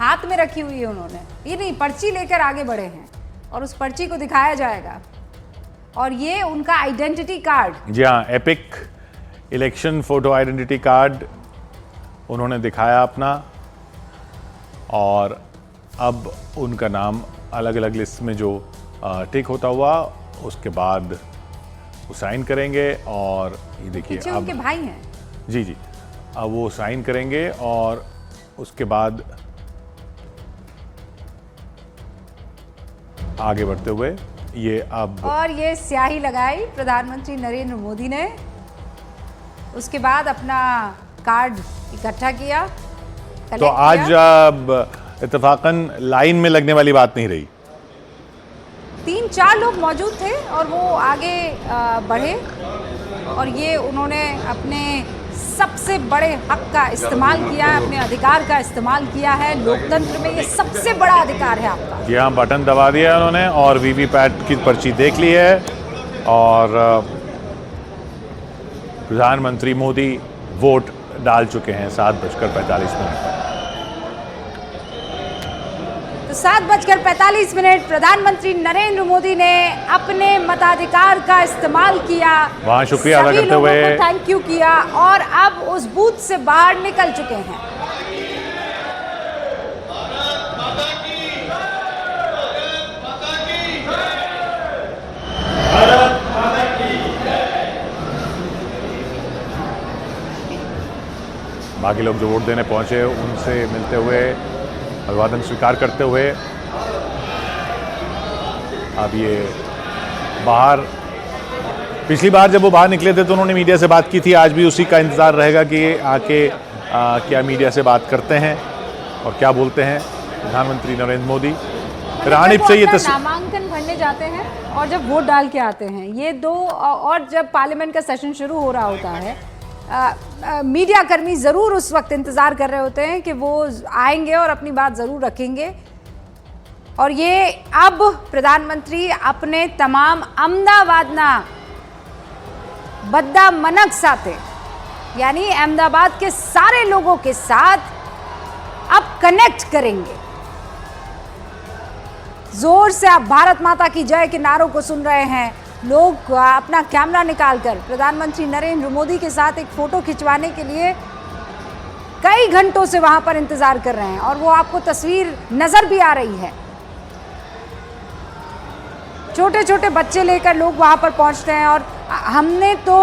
हाथ में रखी हुई है उन्होंने, ये नहीं, पर्ची लेकर आगे बढ़े हैं और उस पर्ची को दिखाया जाएगा और ये उनका आइडेंटिटी कार्ड। जी हाँ, EPIC election photo identity card उन्होंने दिखाया अपना और अब उनका नाम अलग अलग लिस्ट में जो टिक होता हुआ उसके बाद वो साइन करेंगे और ये देखिए अब उनके भाई हैं। जी जी, अब वो साइन करेंगे और उसके बाद आगे बढ़ते हुए ये अब और ये स्याही लगाई प्रधानमंत्री नरेंद्र मोदी ने, उसके बाद अपना कार्ड इकट्ठा किया। तो आज इत्तेफाकन लाइन में लगने वाली बात नहीं रही, 3-4 लोग मौजूद थे और वो आगे बढ़े और ये उन्होंने अपने सबसे बड़े हक का इस्तेमाल किया है, अपने अधिकार का इस्तेमाल किया है। लोकतंत्र में ये सबसे बड़ा अधिकार है आपका। जी हाँ, बटन दबा दिया उन्होंने और वीवीपैट की पर्ची देख ली है और प्रधानमंत्री मोदी वोट डाल चुके हैं 7:45 पर। 7:45 प्रधानमंत्री नरेंद्र मोदी ने अपने मताधिकार का इस्तेमाल किया, वहाँ शुक्रिया अदा करते हुए थैंक यू किया और अब उस बूथ से बाहर निकल चुके हैं। बाकी लोग जो वोट देने पहुंचे उनसे मिलते हुए, अभिवादन स्वीकार करते हुए अब ये बाहर, पिछली बार जब वो बाहर निकले थे तो उन्होंने मीडिया से बात की थी, आज भी उसी का इंतजार रहेगा कि आके क्या मीडिया से बात करते हैं और क्या बोलते हैं प्रधानमंत्री नरेंद्र मोदी। रानीप से ये नामांकन भरने जाते हैं और जब वोट डाल के आते हैं ये दो, और जब पार्लियामेंट का सेशन शुरू हो रहा होता है मीडिया कर्मी जरूर उस वक्त इंतजार कर रहे होते हैं कि वो आएंगे और अपनी बात जरूर रखेंगे। और ये अब प्रधानमंत्री अपने तमाम अहमदाबादना बद्दा मनक साथे यानी अहमदाबाद के सारे लोगों के साथ अब कनेक्ट करेंगे। जोर से आप भारत माता की जय के नारों को सुन रहे हैं। लोग अपना कैमरा निकालकर प्रधानमंत्री नरेंद्र मोदी के साथ एक फोटो खिंचवाने के लिए कई घंटों से वहां पर इंतजार कर रहे हैं और वो आपको तस्वीर नजर भी आ रही है। छोटे छोटे बच्चे लेकर लोग वहां पर पहुंचते हैं और हमने तो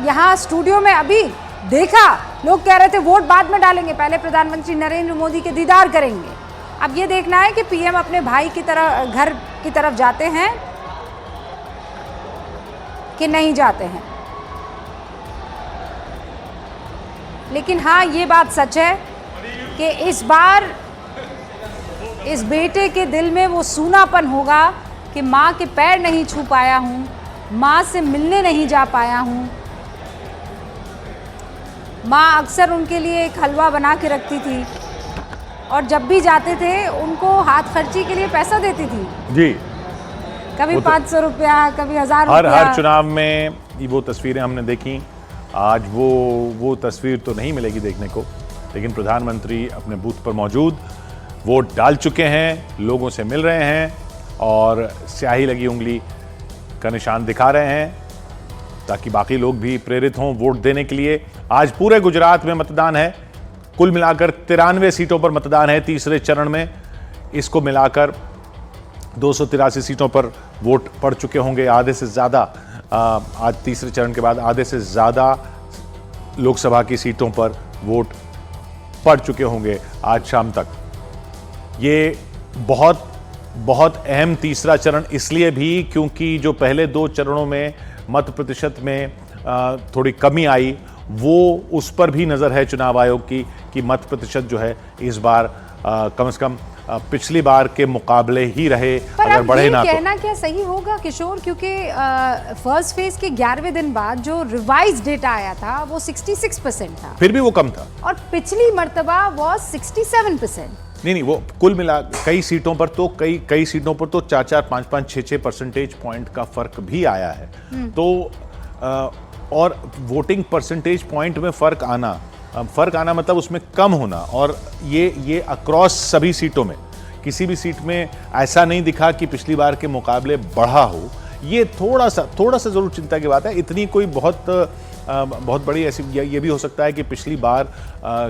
यहाँ स्टूडियो में अभी देखा, लोग कह रहे थे वोट बाद में डालेंगे, पहले प्रधानमंत्री नरेंद्र मोदी के दीदार करेंगे। अब ये देखना है कि पीएम अपने भाई की तरफ, घर की तरफ जाते हैं कि नहीं जाते हैं। लेकिन हाँ, ये बात सच है कि इस बार इस बेटे के दिल में वो सूनापन होगा कि माँ के पैर नहीं छू पाया हूँ, माँ से मिलने नहीं जा पाया हूँ। माँ अक्सर उनके लिए एक हलवा बना के रखती थी और जब भी जाते थे उनको हाथ खर्ची के लिए पैसा देती थी जी, कभी 500 रुपया, कभी 1000 रुपया। हर चुनाव में वो तस्वीरें हमने देखी। आज वो तस्वीर तो नहीं मिलेगी देखने को, लेकिन प्रधानमंत्री अपने बूथ पर मौजूद वोट डाल चुके हैं, लोगों से मिल रहे हैं और स्याही लगी उंगली का निशान दिखा रहे हैं ताकि बाकी लोग भी प्रेरित हों वोट देने के लिए। आज पूरे गुजरात में मतदान है, कुल मिलाकर 93 सीटों पर मतदान है तीसरे चरण में। इसको मिलाकर 283 सीटों पर वोट पड़ चुके होंगे, आधे से ज़्यादा। आज तीसरे चरण के बाद आधे से ज़्यादा लोकसभा की सीटों पर वोट पड़ चुके होंगे आज शाम तक। ये बहुत बहुत अहम तीसरा चरण इसलिए भी क्योंकि जो पहले 2 चरणों में मत प्रतिशत में थोड़ी कमी आई, वो उस पर भी नज़र है चुनाव आयोग की कि मत प्रतिशत जो है इस बार कम से कम पिछली बार के मुकाबले ही रहे, अगर बढ़े ना तो। कहना क्या सही होगा किशोर, क्योंकि फर्स्ट फेज के 11वें दिन बाद जो रिवाइज डेटा आया था वो 66% था, फिर भी वो कम था, और पिछली मर्तबा वो 67%। नहीं, वो कुल मिला कई सीटों पर तो कई सीटों पर तो 4-4, 5-5, 6-6 परसेंटेज पॉइंट का फर्क भी आया है। तो और वोटिंग परसेंटेज पॉइंट में फर्क आना फर्क आना मतलब उसमें कम होना, और ये अक्रॉस सभी सीटों में, किसी भी सीट में ऐसा नहीं दिखा कि पिछली बार के मुकाबले बढ़ा हो। ये थोड़ा सा जरूर चिंता की बात है। इतनी कोई बहुत बड़ी ऐसी, ये भी हो सकता है कि पिछली बार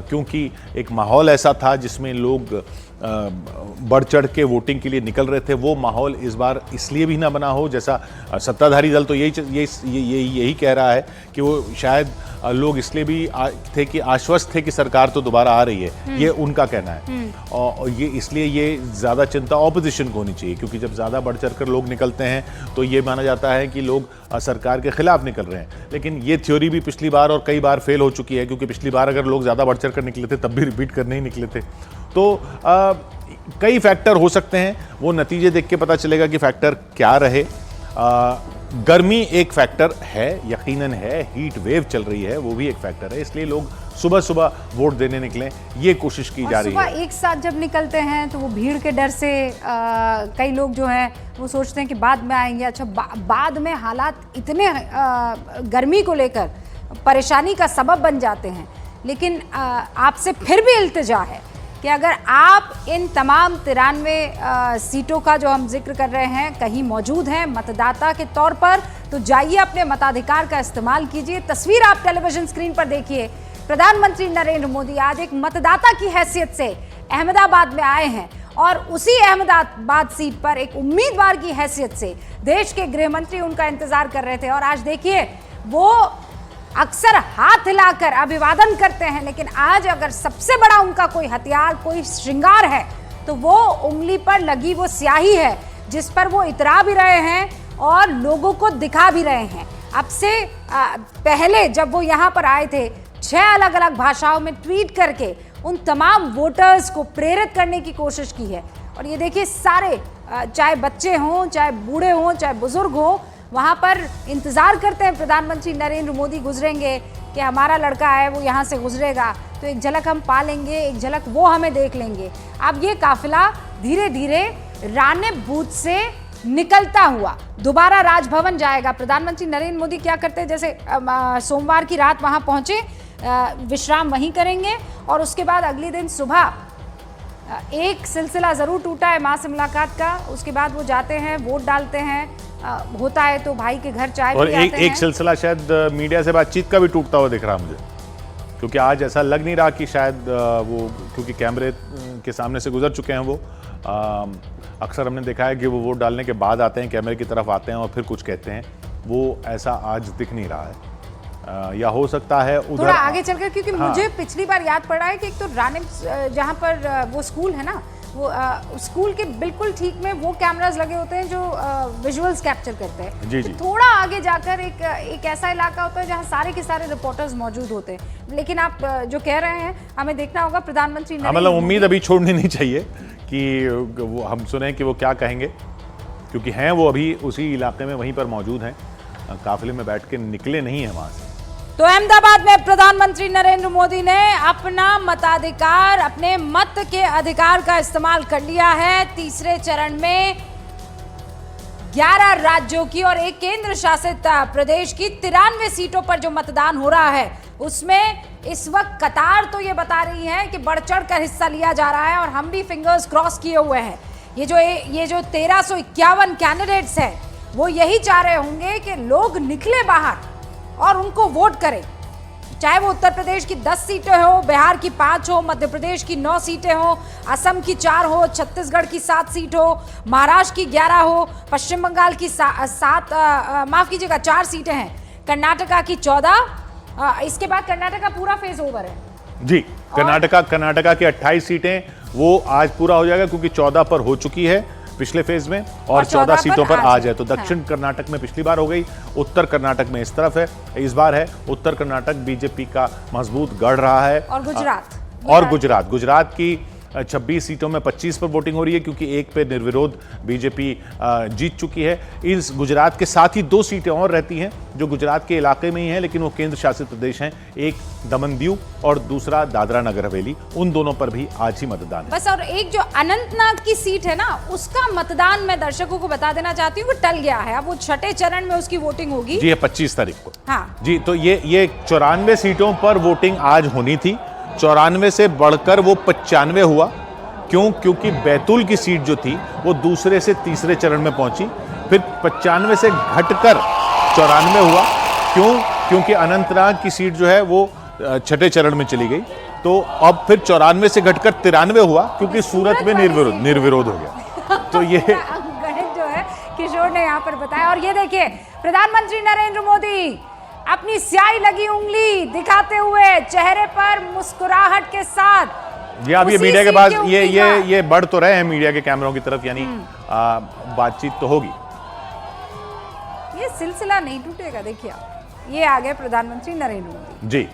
क्योंकि एक माहौल ऐसा था जिसमें लोग बढ़ चढ़ के वोटिंग के लिए निकल रहे थे, वो माहौल इस बार इसलिए भी ना बना हो। जैसा सत्ताधारी दल तो यही कह रहा है कि वो शायद लोग इसलिए भी थे कि आश्वस्त थे कि सरकार तो दोबारा आ रही है, ये उनका कहना है। और ये इसलिए ये ज़्यादा चिंता ऑपोजिशन को होनी चाहिए, क्योंकि जब ज़्यादा बढ़ चढ़ कर लोग निकलते हैं तो ये माना जाता है कि लोग सरकार के खिलाफ निकल रहे हैं। लेकिन ये थ्योरी भी पिछली बार और कई बार फेल हो चुकी है, क्योंकि पिछली बार अगर लोग ज़्यादा बढ़ चढ़ कर निकले थे तब भी रिपीट करने ही निकले थे। तो कई फैक्टर हो सकते हैं, वो नतीजे देख के पता चलेगा कि फैक्टर क्या रहे। गर्मी एक फैक्टर है, यकीनन है, हीट वेव चल रही है, वो भी एक फैक्टर है, इसलिए लोग सुबह सुबह वोट देने निकलें, ये कोशिश की जा रही है। सुबह एक साथ जब निकलते हैं तो वो भीड़ के डर से कई लोग जो हैं वो सोचते हैं कि बाद में आएंगे। अच्छा, बाद में हालात इतने गर्मी को लेकर परेशानी का सबब बन जाते हैं। लेकिन आपसे फिर भी इल्तिजा है कि अगर आप इन तमाम 93 सीटों का जो हम जिक्र कर रहे हैं कहीं मौजूद हैं मतदाता के तौर पर, तो जाइए अपने मताधिकार का इस्तेमाल कीजिए। तस्वीर आप टेलीविजन स्क्रीन पर देखिए, प्रधानमंत्री नरेंद्र मोदी आज एक मतदाता की हैसियत से अहमदाबाद में आए हैं, और उसी अहमदाबाद सीट पर एक उम्मीदवार की हैसियत से देश के गृह मंत्री उनका इंतजार कर रहे थे। और आज देखिए, वो अक्सर हाथ हिलाकर अभिवादन करते हैं, लेकिन आज अगर सबसे बड़ा उनका कोई हथियार, कोई श्रृंगार है, तो वो उंगली पर लगी वो स्याही है जिस पर वो इतरा भी रहे हैं और लोगों को दिखा भी रहे हैं। अब से पहले जब वो यहाँ पर आए थे, 6 अलग अलग भाषाओं में ट्वीट करके उन तमाम वोटर्स को प्रेरित करने की कोशिश की है। और ये देखिए, सारे चाहे बच्चे हों, चाहे बूढ़े हों, चाहे बुजुर्ग हों, वहाँ पर इंतज़ार करते हैं प्रधानमंत्री नरेंद्र मोदी गुजरेंगे कि हमारा लड़का है वो यहाँ से गुजरेगा, तो एक झलक हम पा लेंगे, एक झलक वो हमें देख लेंगे। अब ये काफिला धीरे धीरे राणे बूथ से निकलता हुआ दोबारा राजभवन जाएगा। प्रधानमंत्री नरेंद्र मोदी क्या करते हैं, जैसे सोमवार की रात वहाँ पहुँचे, विश्राम वहीं करेंगे, और उसके बाद अगले दिन सुबह एक सिलसिला ज़रूर टूटा है माँ से मुलाकात का। उसके बाद वो जाते हैं, वोट डालते हैं, होता है तो भाई के घर चाय और पी आते हैं। एक सिलसिला शायद मीडिया से बातचीत का भी टूटता हुआ दिख रहा मुझे, क्योंकि आज ऐसा लग नहीं रहा कि शायद वो, क्योंकि कैमरे के सामने से गुजर चुके हैं वो। अक्सर हमने देखा है कि वो वोट डालने के बाद आते हैं, कैमरे की तरफ आते हैं और फिर कुछ कहते हैं, वो ऐसा आज दिख नहीं रहा है। या हो सकता है उधर थोड़ा आगे चलकर, क्योंकि हाँ। मुझे पिछली बार याद पड़ा है कि एक तो राणे जहाँ पर वो स्कूल है ना, वो स्कूल के बिल्कुल ठीक में वो कैमरास लगे होते हैं जो विजुअल्स कैप्चर करते हैं। जी, तो जी। थोड़ा आगे जाकर एक ऐसा इलाका होता है जहाँ सारे के सारे रिपोर्टर्स मौजूद होते हैं। लेकिन आप जो कह रहे हैं, हमें देखना होगा प्रधानमंत्री हाँ, मतलब उम्मीद अभी छोड़नी नहीं चाहिए कि वो हम सुने कि वो क्या कहेंगे, क्योंकि हैं वो अभी उसी इलाके में वहीं पर मौजूद हैं, काफिले में बैठ के निकले नहीं हैं वहाँ से। तो अहमदाबाद में प्रधानमंत्री नरेंद्र मोदी ने अपना मताधिकार, अपने मत के अधिकार का इस्तेमाल कर लिया है। तीसरे चरण में 11 राज्यों की और एक केंद्र शासित प्रदेश की 93 सीटों पर जो मतदान हो रहा है, उसमें इस वक्त कतार तो ये बता रही है कि बढ़ चढ़ कर हिस्सा लिया जा रहा है, और हम भी फिंगर्स क्रॉस किए हुए हैं। ये जो 1351 कैंडिडेट्स हैं, वो यही चाह रहे होंगे कि लोग निकले बाहर और उनको वोट करें। चाहे वो उत्तर प्रदेश की 10 सीटें हो, बिहार की 5 हो, मध्य प्रदेश की 9 सीटें हो, असम की 4 हो, छत्तीसगढ़ की 7 सीट हो, महाराष्ट्र की 11 हो, पश्चिम बंगाल की 4 सीटें हैं, कर्नाटका की 14। इसके बाद कर्नाटका पूरा फेज ओवर है जी। कर्नाटका की 28 सीटें वो आज पूरा हो जाएगा, क्योंकि 14 पर हो चुकी है पिछले फेज में, और 14 सीटों पर आज है। तो दक्षिण कर्नाटक में पिछली बार हो गई, उत्तर कर्नाटक में इस तरफ है, इस बार है। उत्तर कर्नाटक बीजेपी का मजबूत गढ़ रहा है, और गुजरात गुजरात की 26 सीटों में 25 पर वोटिंग हो रही है, क्योंकि एक पे निर्विरोध बीजेपी जीत चुकी है। इस गुजरात के साथ ही 2 सीटें और रहती हैं जो गुजरात के इलाके में ही हैं, लेकिन वो केंद्र शासित प्रदेश हैं। एक दमन दीव और दूसरा दादरा नगर हवेली, उन दोनों पर भी आज ही मतदान है। बस, और एक जो अनंतनाग की सीट है ना, उसका मतदान मैं दर्शकों को बता देना चाहती हूँ, वो टल गया है। अब वो छठे चरण में उसकी वोटिंग होगी जी, 25 तारीख को। हाँ जी, तो ये 94 सीटों पर वोटिंग आज होनी थी। 94 से बढ़कर वो 95 हुआ। क्योंकि बैतूल की सीट जो थी वो दूसरे से तीसरे चरण में पहुंची, फिर 95 से घटकर 94 हुआ। क्योंकि अनंतनाग की सीट जो है वो छठे चरण में चली गई, तो अब फिर 94 से घटकर 93 हुआ, क्योंकि सूरत में निर्विरोध हो गया। तो ये गणित जो है किशोर ने यहाँ पर बताया। और ये देखिए, प्रधानमंत्री नरेंद्र मोदी अपनी स्याही लगी उंगली दिखाते हुए चेहरे पर मुस्कुराहट के साथ, ये अब ये मीडिया के पास ये बढ़ तो रहे हैं मीडिया के कैमरों की तरफ, यानी बातचीत तो होगी। ये सिलसिला नहीं टूटेगा। देखिए, ये आ गए प्रधानमंत्री नरेंद्र मोदी जी।